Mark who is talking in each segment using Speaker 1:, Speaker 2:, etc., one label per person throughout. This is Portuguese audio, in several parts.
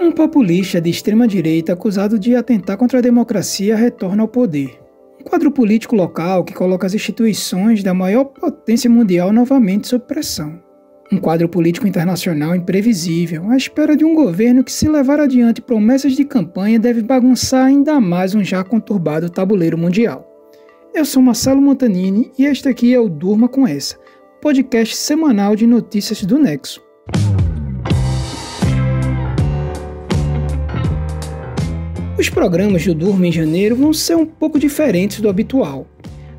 Speaker 1: Um populista de extrema-direita acusado de atentar contra a democracia retorna ao poder. Um quadro político local que coloca as instituições da maior potência mundial novamente sob pressão. Um quadro político internacional imprevisível, à espera de um governo que, se levar adiante promessas de campanha, deve bagunçar ainda mais um já conturbado tabuleiro mundial. Eu sou Marcelo Montanini e este aqui é o Durma com Essa, podcast semanal de notícias do Nexo. Os programas do Durma em janeiro vão ser um pouco diferentes do habitual.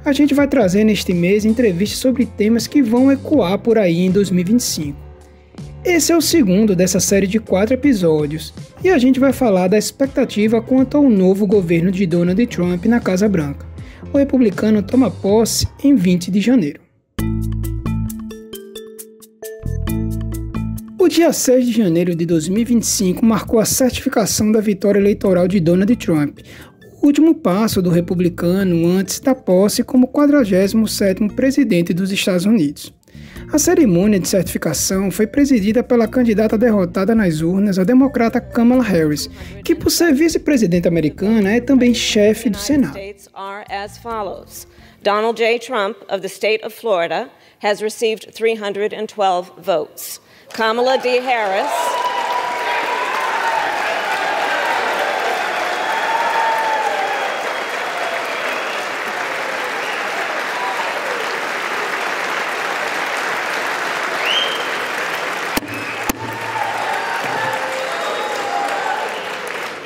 Speaker 1: A gente vai trazer neste mês entrevistas sobre temas que vão ecoar por aí em 2025. Esse é o segundo dessa série de 4 episódios, e a gente vai falar da expectativa quanto ao novo governo de Donald Trump na Casa Branca. O republicano toma posse em 20 de janeiro. O dia 6 de janeiro de 2025 marcou a certificação da vitória eleitoral de Donald Trump, o último passo do republicano antes da posse como 47º presidente dos Estados Unidos. A cerimônia de certificação foi presidida pela candidata derrotada nas urnas, a democrata Kamala Harris, que, por ser vice-presidente americana, é também chefe do Senado.
Speaker 2: Donald J. Trump, of the state of Florida, has received 312 votes. Kamala D. Harris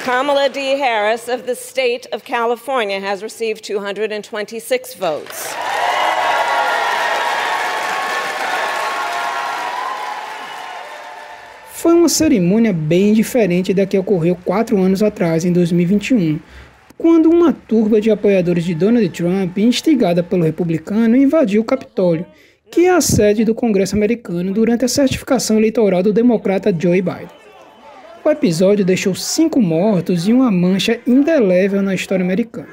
Speaker 2: Kamala D. Harris of the state of California has received 226 votes.
Speaker 1: Foi uma cerimônia bem diferente da que ocorreu 4 anos atrás, em 2021, quando uma turba de apoiadores de Donald Trump, instigada pelo republicano, invadiu o Capitólio, que é a sede do Congresso americano, durante a certificação eleitoral do democrata Joe Biden. O episódio deixou 5 mortos e uma mancha indelével na história americana.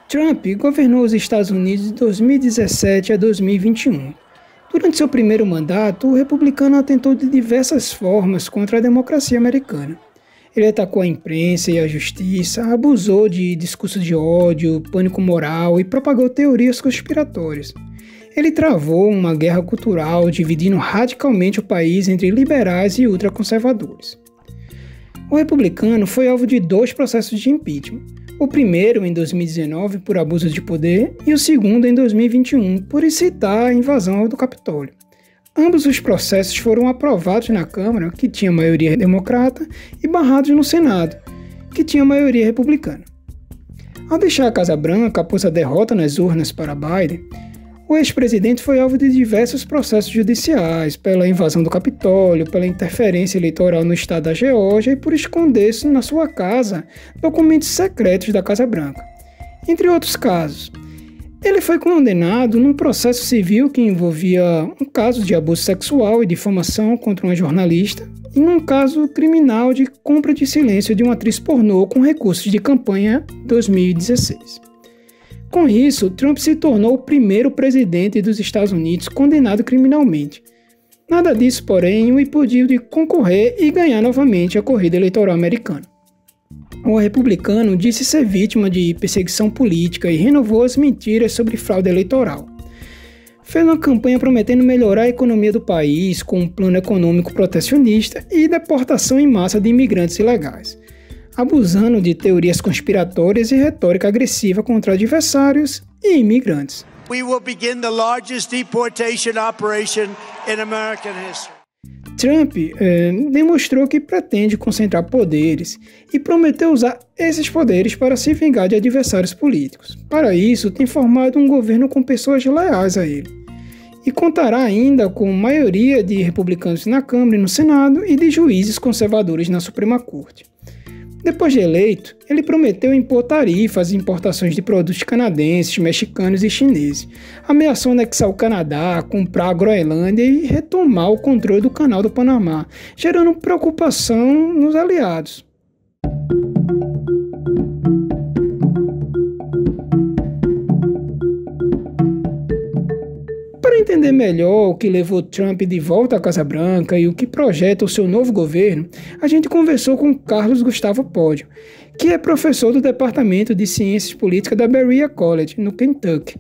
Speaker 1: Trump governou os Estados Unidos de 2017 a 2021. Durante seu primeiro mandato, o republicano atentou de diversas formas contra a democracia americana. Ele atacou a imprensa e a justiça, abusou de discursos de ódio, pânico moral e propagou teorias conspiratórias. Ele travou uma guerra cultural, dividindo radicalmente o país entre liberais e ultraconservadores. O republicano foi alvo de 2 processos de impeachment. O primeiro em 2019 por abuso de poder e o segundo em 2021 por incitar a invasão do Capitólio. Ambos os processos foram aprovados na Câmara, que tinha maioria democrata, e barrados no Senado, que tinha maioria republicana. Ao deixar a Casa Branca após a derrota nas urnas para Biden, o ex-presidente foi alvo de diversos processos judiciais pela invasão do Capitólio, pela interferência eleitoral no estado da Geórgia e por esconder-se na sua casa documentos secretos da Casa Branca, entre outros casos. Ele foi condenado num processo civil que envolvia um caso de abuso sexual e difamação contra uma jornalista e num caso criminal de compra de silêncio de uma atriz pornô com recursos de campanha em 2016. Com isso, Trump se tornou o primeiro presidente dos Estados Unidos condenado criminalmente. Nada disso, porém, o impediu de concorrer e ganhar novamente a corrida eleitoral americana. O republicano disse ser vítima de perseguição política e renovou as mentiras sobre fraude eleitoral. Fez uma campanha prometendo melhorar a economia do país com um plano econômico protecionista e deportação em massa de imigrantes ilegais, abusando de teorias conspiratórias e retórica agressiva contra adversários e imigrantes.
Speaker 3: We will begin the largest deportation operation in American history.
Speaker 1: Trump demonstrou que pretende concentrar poderes e prometeu usar esses poderes para se vingar de adversários políticos. Para isso, tem formado um governo com pessoas leais a ele. E contará ainda com maioria de republicanos na Câmara e no Senado e de juízes conservadores na Suprema Corte. Depois de eleito, ele prometeu impor tarifas às importações de produtos canadenses, mexicanos e chineses, ameaçou anexar o Canadá, comprar a Groenlândia e retomar o controle do Canal do Panamá, gerando preocupação nos aliados. Para entender melhor o que levou Trump de volta à Casa Branca e o que projeta o seu novo governo, a gente conversou com Carlos Gustavo Pódio, que é professor do Departamento de Ciências Políticas da Berea College, no Kentucky.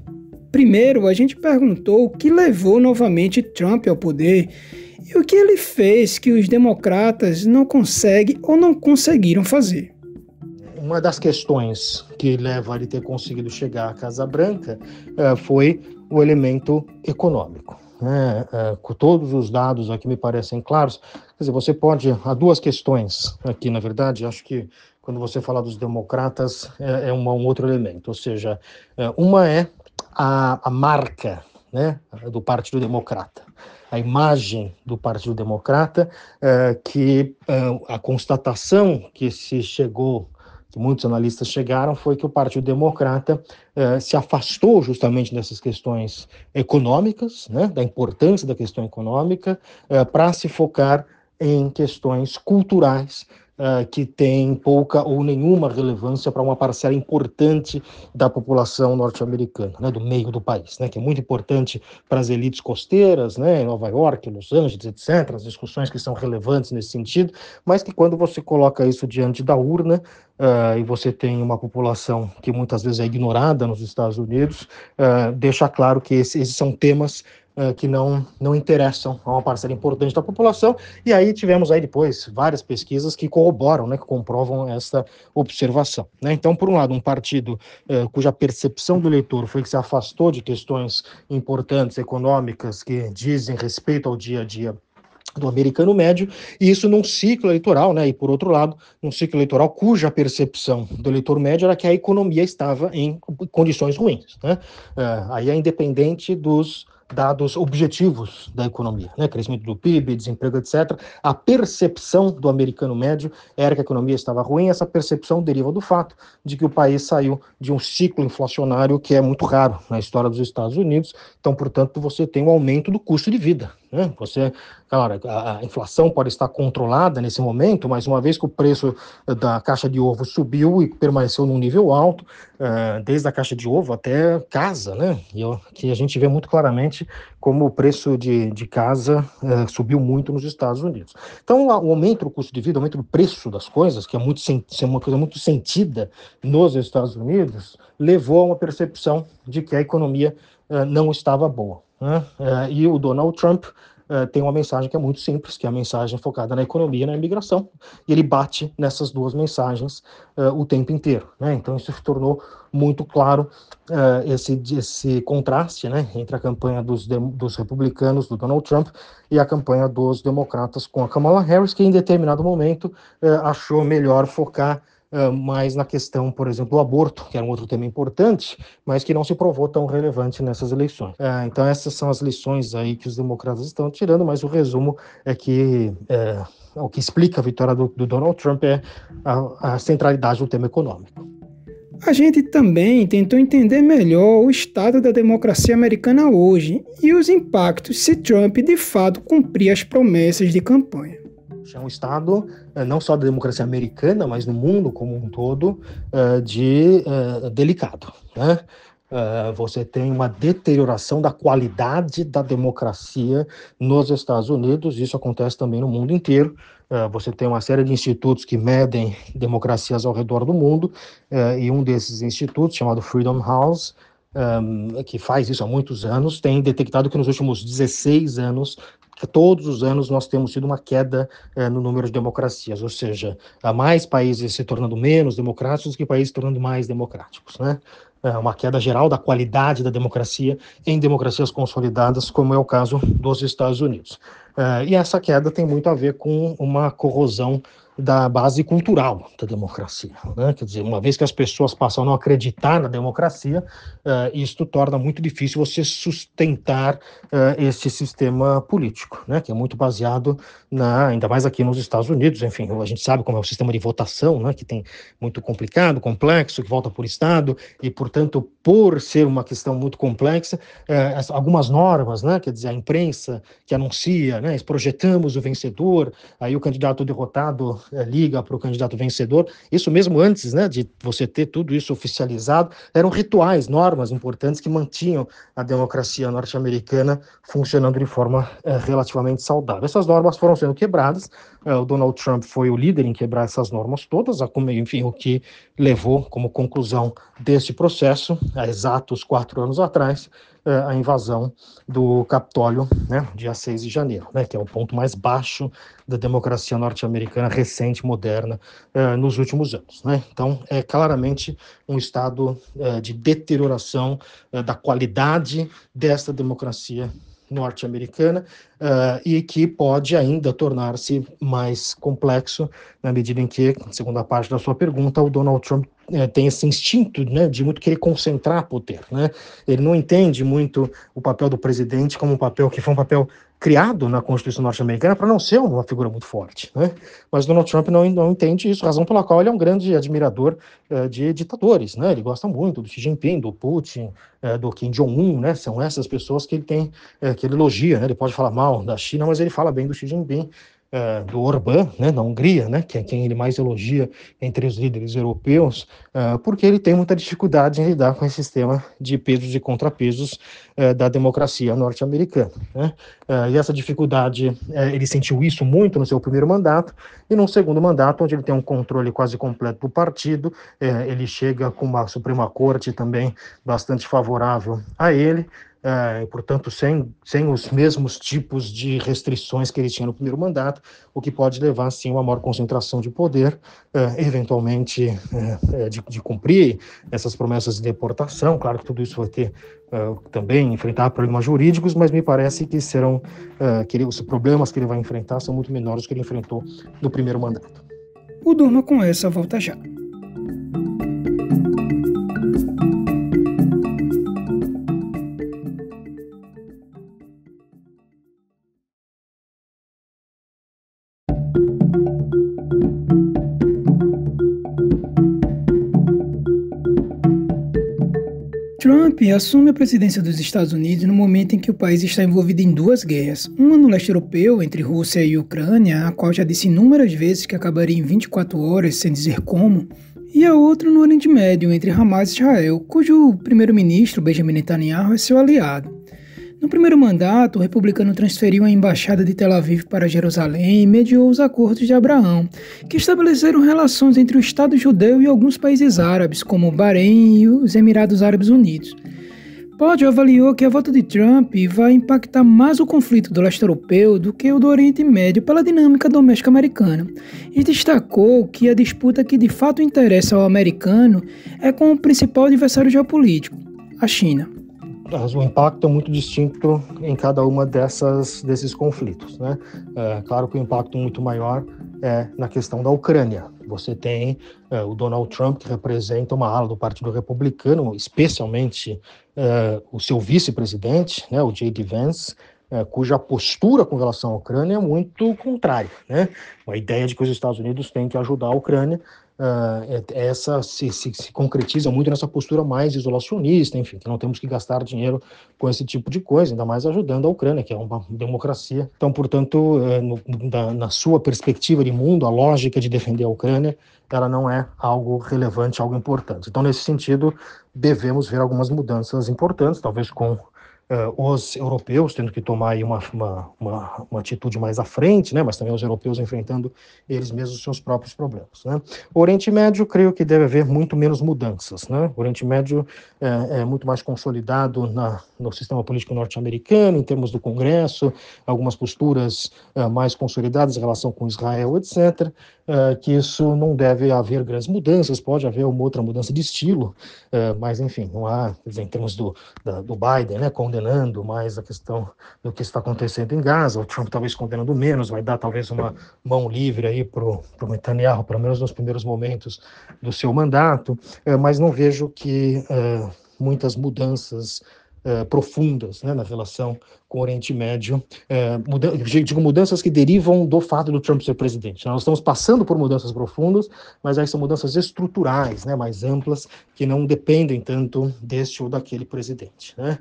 Speaker 1: Primeiro, a gente perguntou o que levou novamente Trump ao poder e o que ele fez que os democratas não conseguem ou não conseguiram fazer.
Speaker 4: Uma das questões que leva a ele ter conseguido chegar à Casa Branca foi o elemento econômico. Com todos os dados aqui me parecem claros, quer dizer, você pode... Há duas questões aqui, na verdade, acho que quando você fala dos democratas é um outro elemento, ou seja, uma é a marca, né, do Partido Democrata, a imagem do Partido Democrata, que a constatação que se chegou, que muitos analistas chegaram, foi que o Partido Democrata se afastou justamente dessas questões econômicas, né, da importância da questão econômica, para se focar em questões culturais, que tem pouca ou nenhuma relevância para uma parcela importante da população norte-americana, né, do meio do país, né, que é muito importante para as elites costeiras, né, em Nova York, Los Angeles, etc., as discussões que são relevantes nesse sentido, mas que quando você coloca isso diante da urna, e você tem uma população que muitas vezes é ignorada nos Estados Unidos, deixa claro que esses são temas que não interessam a uma parcela importante da população, e aí tivemos aí depois várias pesquisas que corroboram, né, que comprovam essa observação, né? Então, por um lado, um partido cuja percepção do eleitor foi que se afastou de questões importantes econômicas que dizem respeito ao dia a dia do americano médio, e isso num ciclo eleitoral, né, e por outro lado, num ciclo eleitoral cuja percepção do eleitor médio era que a economia estava em condições ruins, né? Aí é independente dos dados objetivos da economia, né, crescimento do PIB, desemprego, etc. A percepção do americano médio era que a economia estava ruim. Essa percepção deriva do fato de que o país saiu de um ciclo inflacionário que é muito raro na história dos Estados Unidos. Então, portanto, você tem um aumento do custo de vida, né? Claro, a inflação pode estar controlada nesse momento, mas uma vez que o preço da caixa de ovo subiu e permaneceu num nível alto, desde a caixa de ovo até casa, né? Que a gente vê muito claramente como o preço de casa subiu muito nos Estados Unidos. Então, o aumento do custo de vida, o aumento do preço das coisas, que é uma coisa muito sentida nos Estados Unidos, levou a uma percepção de que a economia não estava boa, né? E o Donald Trump tem uma mensagem que é muito simples, que é a mensagem focada na economia e na imigração, e ele bate nessas duas mensagens o tempo inteiro, né? Então isso se tornou muito claro, esse contraste, né, entre a campanha dos republicanos, do Donald Trump, e a campanha dos democratas com a Kamala Harris, que em determinado momento achou melhor focar mais na questão, por exemplo, do aborto, que era um outro tema importante, mas que não se provou tão relevante nessas eleições. Então essas são as lições aí que os democratas estão tirando, mas o resumo é que o que explica a vitória do Donald Trump é a centralidade do tema econômico.
Speaker 1: A gente também tentou entender melhor o estado da democracia americana hoje e os impactos se Trump de fato cumprir as promessas de campanha.
Speaker 4: É um estado, não só da democracia americana, mas no mundo como um todo, delicado, né? Você tem uma deterioração da qualidade da democracia nos Estados Unidos, isso acontece também no mundo inteiro. Você tem uma série de institutos que medem democracias ao redor do mundo, e um desses institutos, chamado Freedom House, que faz isso há muitos anos, tem detectado que nos últimos 16 anos, todos os anos nós temos tido uma queda no número de democracias, ou seja, há mais países se tornando menos democráticos que países se tornando mais democráticos, né? Uma queda geral da qualidade da democracia em democracias consolidadas, como é o caso dos Estados Unidos. E essa queda tem muito a ver com uma corrosão da base cultural da democracia, né? Quer dizer, uma vez que as pessoas passam a não acreditar na democracia, isto torna muito difícil você sustentar esse sistema político, né? Que é muito baseado ainda mais aqui nos Estados Unidos, enfim, a gente sabe como é o sistema de votação, né? Que tem muito complicado, complexo, que volta por estado, e, portanto, por ser uma questão muito complexa, algumas normas, né? Quer dizer, a imprensa que anuncia, né? Projetamos o vencedor, aí o candidato derrotado liga para o candidato vencedor, isso mesmo antes, né, de você ter tudo isso oficializado, eram rituais, normas importantes que mantinham a democracia norte-americana funcionando de forma relativamente saudável. Essas normas foram sendo quebradas, o Donald Trump foi o líder em quebrar essas normas todas, enfim, o que levou como conclusão deste processo, há exatos 4 anos atrás, a invasão do Capitólio, né, dia 6 de janeiro, né, que é o ponto mais baixo da democracia norte-americana recente, moderna, nos últimos anos, né? Então, é claramente um estado de deterioração da qualidade desta democracia norte-americana, e que pode ainda tornar-se mais complexo na medida em que, segunda parte da sua pergunta, o Donald Trump tem esse instinto, né, de muito querer concentrar poder, né? Ele não entende muito o papel do presidente como um papel que foi um papel criado na Constituição norte-americana para não ser uma figura muito forte, né? Mas Donald Trump não entende isso, razão pela qual ele é um grande admirador de ditadores, né? Ele gosta muito do Xi Jinping, do Putin, do Kim Jong-un, né? São essas pessoas que ele tem, que ele elogia, né? Ele pode falar mal da China, mas ele fala bem do Xi Jinping, do Orbán, né, na Hungria, né, que é quem ele mais elogia entre os líderes europeus, porque ele tem muita dificuldade em lidar com esse sistema de pesos e contrapesos da democracia norte-americana, né? E essa dificuldade, ele sentiu isso muito no seu primeiro mandato, e no segundo mandato, onde ele tem um controle quase completo do partido, ele chega com uma Suprema Corte também bastante favorável a ele, portanto, sem os mesmos tipos de restrições que ele tinha no primeiro mandato, o que pode levar, sim, a uma maior concentração de poder, eventualmente de cumprir essas promessas de deportação. Claro que tudo isso vai ter também enfrentar problemas jurídicos, mas me parece que serão os problemas que ele vai enfrentar são muito menores do que ele enfrentou no primeiro mandato.
Speaker 1: O Durma com essa volta já. Trump assume a presidência dos Estados Unidos no momento em que o país está envolvido em 2 guerras, uma no leste europeu, entre Rússia e Ucrânia, a qual já disse inúmeras vezes que acabaria em 24 horas, sem dizer como, e a outra no Oriente Médio, entre Hamas e Israel, cujo primeiro-ministro, Benjamin Netanyahu, é seu aliado. No primeiro mandato, o republicano transferiu a embaixada de Tel Aviv para Jerusalém e mediou os acordos de Abraão, que estabeleceram relações entre o Estado judeu e alguns países árabes, como o Bahrein e os Emirados Árabes Unidos. Podio avaliou que a volta de Trump vai impactar mais o conflito do leste europeu do que o do Oriente Médio pela dinâmica doméstica americana, e destacou que a disputa que de fato interessa ao americano é com o principal adversário geopolítico, a China.
Speaker 4: O impacto é muito distinto em cada uma desses conflitos, né? Claro que o impacto muito maior é na questão da Ucrânia. Você tem o Donald Trump, que representa uma ala do Partido Republicano, especialmente o seu vice-presidente, né, o J.D. Vance, cuja postura com relação à Ucrânia é muito contrária, né? A ideia de que os Estados Unidos têm que ajudar a Ucrânia, essa se concretiza muito nessa postura mais isolacionista, enfim, que não temos que gastar dinheiro com esse tipo de coisa, ainda mais ajudando a Ucrânia, que é uma democracia. Então, portanto, na sua perspectiva de mundo, a lógica de defender a Ucrânia, ela não é algo relevante, algo importante. Então, nesse sentido, devemos ver algumas mudanças importantes, talvez com os europeus tendo que tomar aí uma atitude mais à frente, né, mas também os europeus enfrentando eles mesmos os seus próprios problemas, né. O Oriente Médio, creio que deve haver muito menos mudanças, né. O Oriente Médio é muito mais consolidado no sistema político norte-americano, em termos do Congresso, algumas posturas mais consolidadas em relação com Israel, etc., que isso não deve haver grandes mudanças, pode haver uma outra mudança de estilo, mas enfim, não há, quer dizer, em termos do Biden, né, com o condenando mais a questão do que está acontecendo em Gaza, o Trump talvez condenando menos, vai dar talvez uma mão livre aí para o Netanyahu, pelo menos nos primeiros momentos do seu mandato, mas não vejo que muitas mudanças profundas, né, na relação com o Oriente Médio, digo mudanças que derivam do fato do Trump ser presidente. Nós estamos passando por mudanças profundas, mas aí são mudanças estruturais, né, mais amplas, que não dependem tanto deste ou daquele presidente, né?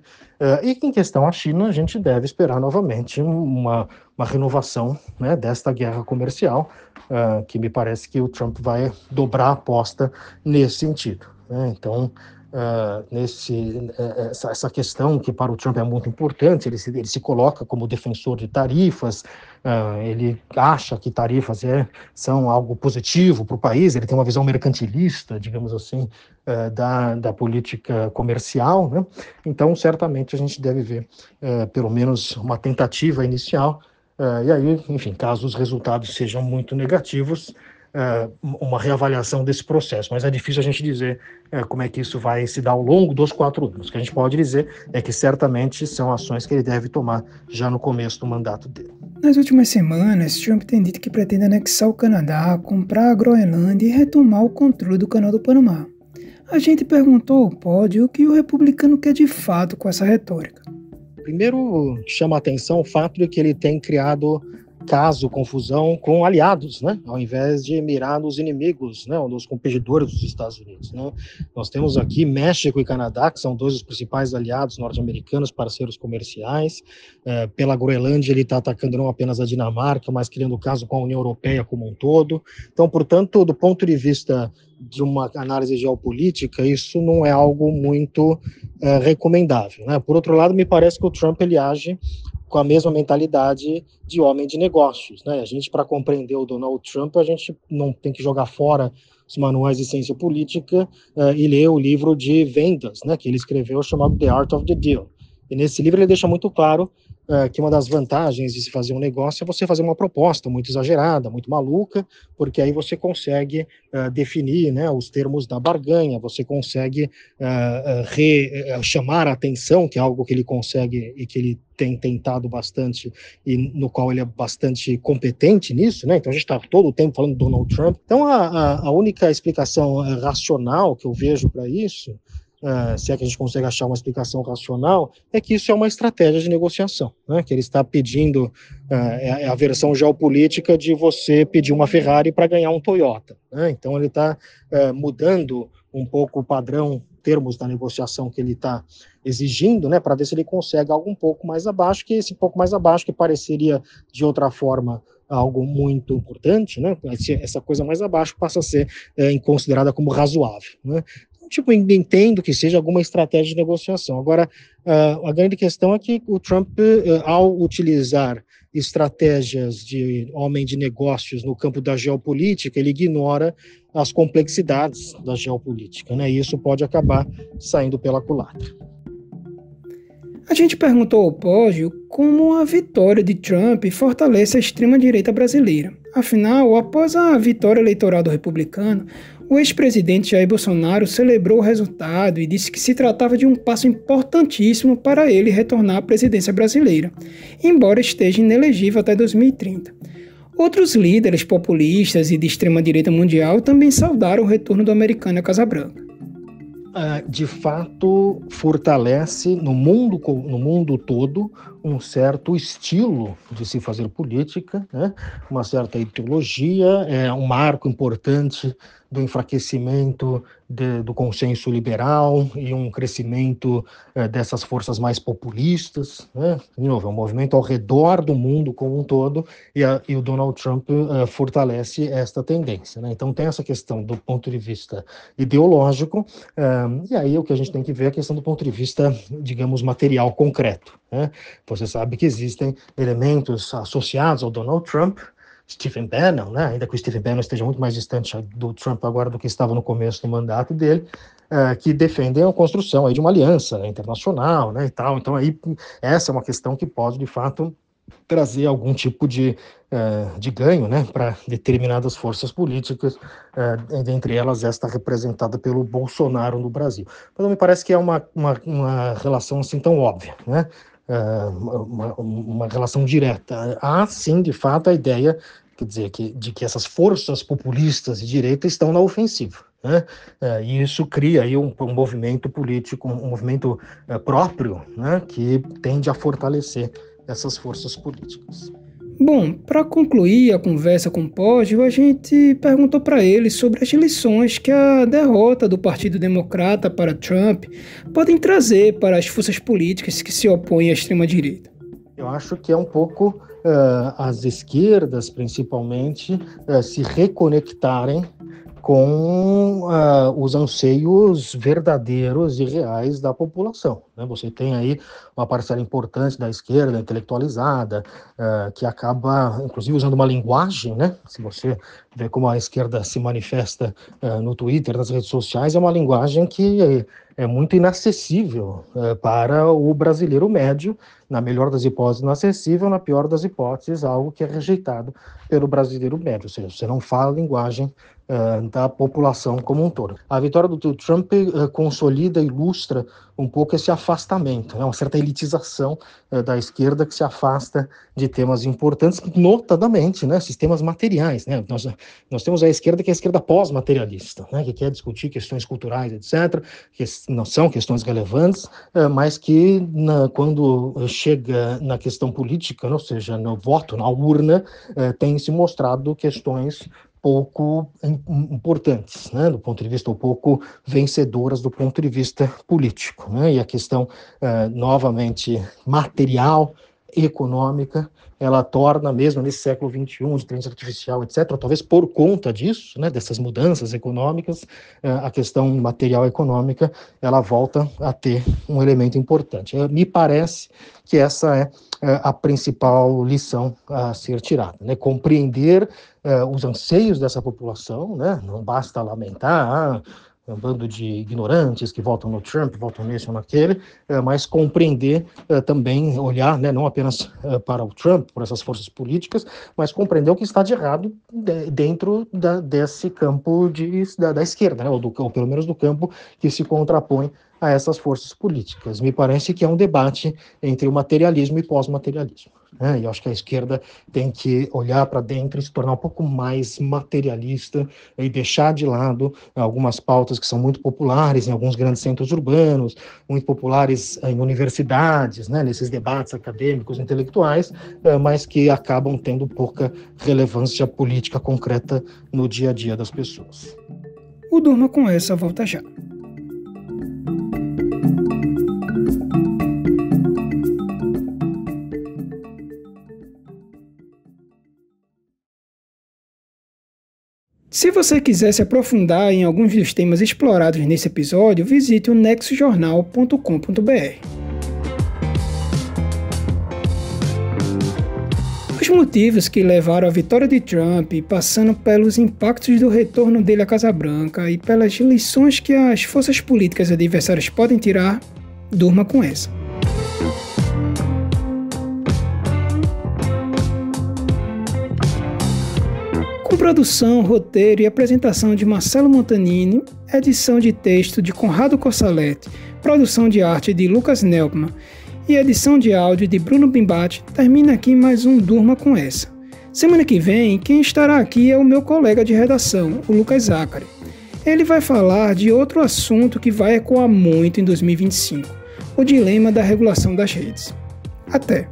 Speaker 4: E em questão à China, a gente deve esperar novamente uma renovação, né, desta guerra comercial, que me parece que o Trump vai dobrar a aposta nesse sentido, né? Então, essa questão que para o Trump é muito importante, ele se coloca como defensor de tarifas, ele acha que tarifas são algo positivo para o país, ele tem uma visão mercantilista, digamos assim, da política comercial, né? Então, certamente a gente deve ver pelo menos uma tentativa inicial, e aí, enfim, caso os resultados sejam muito negativos, uma reavaliação desse processo, mas é difícil a gente dizer como é que isso vai se dar ao longo dos 4 anos. O que a gente pode dizer é que certamente são ações que ele deve tomar já no começo do mandato dele.
Speaker 1: Nas últimas semanas, Trump tem dito que pretende anexar o Canadá, comprar a Groenlândia e retomar o controle do Canal do Panamá. A gente perguntou ao Pod o que o republicano quer de fato com essa retórica.
Speaker 4: Primeiro, chama a atenção o fato de que ele tem criado confusão com aliados, né? Ao invés de mirar nos inimigos, né? Nos competidores dos Estados Unidos, né? Nós temos aqui México e Canadá, que são 2 dos principais aliados norte-americanos, parceiros comerciais. Pela Groenlândia, ele está atacando não apenas a Dinamarca, mas criando caso com a União Europeia como um todo. Então, portanto, do ponto de vista de uma análise geopolítica, isso não é algo muito recomendável, né? Por outro lado, me parece que o Trump ele age com a mesma mentalidade de homem de negócios, né? A gente, para compreender o Donald Trump, a gente não tem que jogar fora os manuais de ciência política e ler o livro de vendas, né, que ele escreveu, chamado The Art of the Deal. E nesse livro ele deixa muito claro que uma das vantagens de se fazer um negócio é você fazer uma proposta muito exagerada, muito maluca, porque aí você consegue definir, né, os termos da barganha, você consegue chamar a atenção, que é algo que ele consegue e que ele tem tentado bastante e no qual ele é bastante competente nisso, né? Então a gente está todo o tempo falando do Donald Trump. Então a única explicação racional que eu vejo para isso, se é que a gente consegue achar uma explicação racional, é que isso é uma estratégia de negociação, né? Que ele está pedindo, a versão geopolítica de você pedir uma Ferrari para ganhar um Toyota, né? Então ele está mudando um pouco o padrão, termos da negociação que ele está exigindo, né, para ver se ele consegue algo um pouco mais abaixo, que esse pouco mais abaixo, que pareceria de outra forma algo muito importante, né, essa coisa mais abaixo passa a ser considerada como razoável, né. Tipo, entendo que seja alguma estratégia de negociação. Agora, a grande questão é que o Trump, ao utilizar estratégias de homem de negócios no campo da geopolítica, ele ignora as complexidades da geopolítica, né? E isso pode acabar saindo pela culatra.
Speaker 1: A gente perguntou ao Pódio como a vitória de Trump fortalece a extrema-direita brasileira. Afinal, após a vitória eleitoral do republicano, o ex-presidente Jair Bolsonaro celebrou o resultado e disse que se tratava de um passo importantíssimo para ele retornar à presidência brasileira, embora esteja inelegível até 2030. Outros líderes populistas e de extrema-direita mundial também saudaram o retorno do americano à Casa Branca.
Speaker 4: De fato, fortalece no mundo todo um certo estilo de se fazer política, né? Uma certa ideologia, um marco importante do enfraquecimento do consenso liberal e um crescimento dessas forças mais populistas, né? De novo, é um movimento ao redor do mundo como um todo, e o Donald Trump fortalece esta tendência, né? Então tem essa questão do ponto de vista ideológico, e aí o que a gente tem que ver é a questão do ponto de vista, digamos, material concreto, né? Você sabe que existem elementos associados ao Donald Trump, Stephen Bannon, né? Ainda que o Stephen Bannon esteja muito mais distante do Trump agora do que estava no começo do mandato dele, que defendem a construção aí de uma aliança internacional, né, e tal. Então aí essa é uma questão que pode, de fato, trazer algum tipo de ganho, né, para determinadas forças políticas, dentre elas esta representada pelo Bolsonaro no Brasil. Mas não me parece que é uma relação assim tão óbvia, né? Uma relação direta. Há, sim, de fato, a ideia, quer dizer, de que essas forças populistas de direita estão na ofensiva, né? E isso cria aí um movimento político, um movimento próprio, né, que tende a fortalecer essas forças políticas.
Speaker 1: Bom, para concluir a conversa com o Poggio, a gente perguntou para ele sobre as lições que a derrota do Partido Democrata para Trump podem trazer para as forças políticas que se opõem à extrema-direita.
Speaker 4: Eu acho que é um pouco as esquerdas, principalmente, se reconectarem com os anseios verdadeiros e reais da população, né? Você tem aí uma parcela importante da esquerda intelectualizada, que acaba, inclusive, usando uma linguagem, né? Se você vê como a esquerda se manifesta no Twitter, nas redes sociais, é uma linguagem que é muito inacessível para o brasileiro médio, na melhor das hipóteses inacessível, na pior das hipóteses algo que é rejeitado pelo brasileiro médio, ou seja, você não fala a linguagem da população como um todo. A vitória do Trump consolida e ilustra um pouco esse afastamento, né? Uma certa elitização da esquerda que se afasta de temas importantes, notadamente, né, sistemas materiais, né? Nós temos a esquerda que é a esquerda pós-materialista, né, que quer discutir questões culturais, etc., que não são questões relevantes, mas que quando chega na questão política, ou seja, no voto, na urna, tem se mostrado questões pouco importantes, né, do ponto de vista, ou pouco vencedoras do ponto de vista político, né, e a questão, novamente, material, econômica, ela torna, mesmo nesse século XXI, de inteligência artificial, etc., talvez por conta disso, né, dessas mudanças econômicas, a questão material econômica, ela volta a ter um elemento importante. Me parece que essa é a principal lição a ser tirada, né? Compreender os anseios dessa população, né? Não basta lamentar um bando de ignorantes que votam no Trump, votam nesse ou naquele, mas compreender também, olhar, né, não apenas para o Trump, por essas forças políticas, mas compreender o que está de errado dentro desse campo da esquerda, né, ou pelo menos do campo que se contrapõe a essas forças políticas. Me parece que é um debate entre o materialismo e pós-materialismo, né? E eu acho que a esquerda tem que olhar para dentro e se tornar um pouco mais materialista e deixar de lado algumas pautas que são muito populares em alguns grandes centros urbanos, muito populares em universidades, né, nesses debates acadêmicos, intelectuais, mas que acabam tendo pouca relevância política concreta no dia a dia das pessoas.
Speaker 1: O Durma com essa volta já. Se você quiser se aprofundar em alguns dos temas explorados nesse episódio, visite o nexojornal.com.br. Os motivos que levaram à vitória de Trump, passando pelos impactos do retorno dele à Casa Branca e pelas lições que as forças políticas adversárias podem tirar, durma com essa. Com produção, roteiro e apresentação de Marcelo Montanini, edição de texto de Conrado Corsalete, produção de arte de Lucas Nelkman e edição de áudio de Bruno Bimbati, termina aqui mais um Durma com essa. Semana que vem, quem estará aqui é o meu colega de redação, o Lucas Zachary. Ele vai falar de outro assunto que vai ecoar muito em 2025, o dilema da regulação das redes. Até!